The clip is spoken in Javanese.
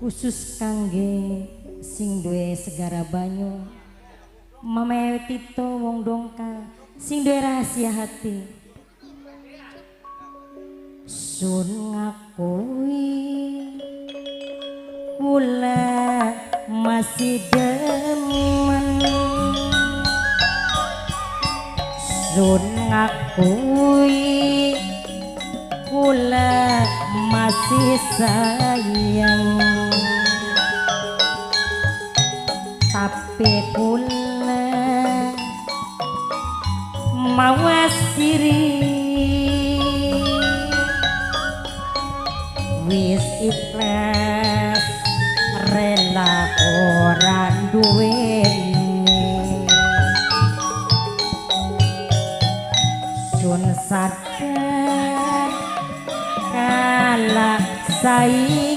khusus kangge sing duwe segara banyu Mame Tito wong dongkal sing duwe rahasia hati sun ngakui kula masih demen sun ngakui kula masih sayang tapi kula mawas diri wis ikhlas rela ora duweni sun sadar kalah saiki